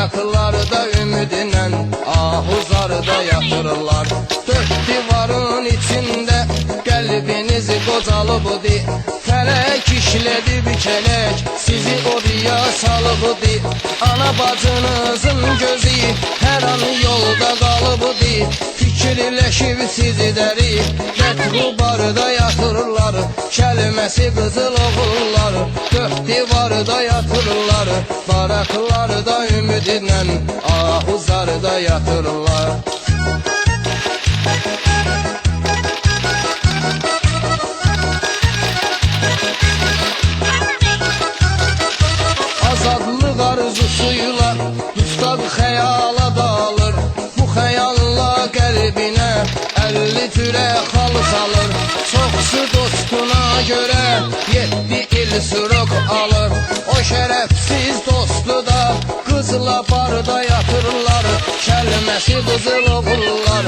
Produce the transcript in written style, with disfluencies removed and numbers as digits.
baraklarda ümidinlə ahuzarda yatırırlar. Dört divarın içində qəlbinizi qocalıbıdı, fələk işlədi bir kələk, sizi oraya salıbıdı. Ana bacınızın gözü hər an yolda qalıbıdı, fikirləşib sizi dərib Dətrubarda yatırırlar, kəlməsi qızıl oğullar. Dört divarda yatırırlar, baraklarda ümidinlə ahuzarda yatırırlar. Azadlıq arzusuyla dustaq xəyala dalır, bu xəyalla qəlbinə 50 türə xal salır. Çoxsu dostuna görə 7 il sürük alır, o şərəfsiz dostu da qızla barda yatırırlar, kəlməsi qızıl oğullar.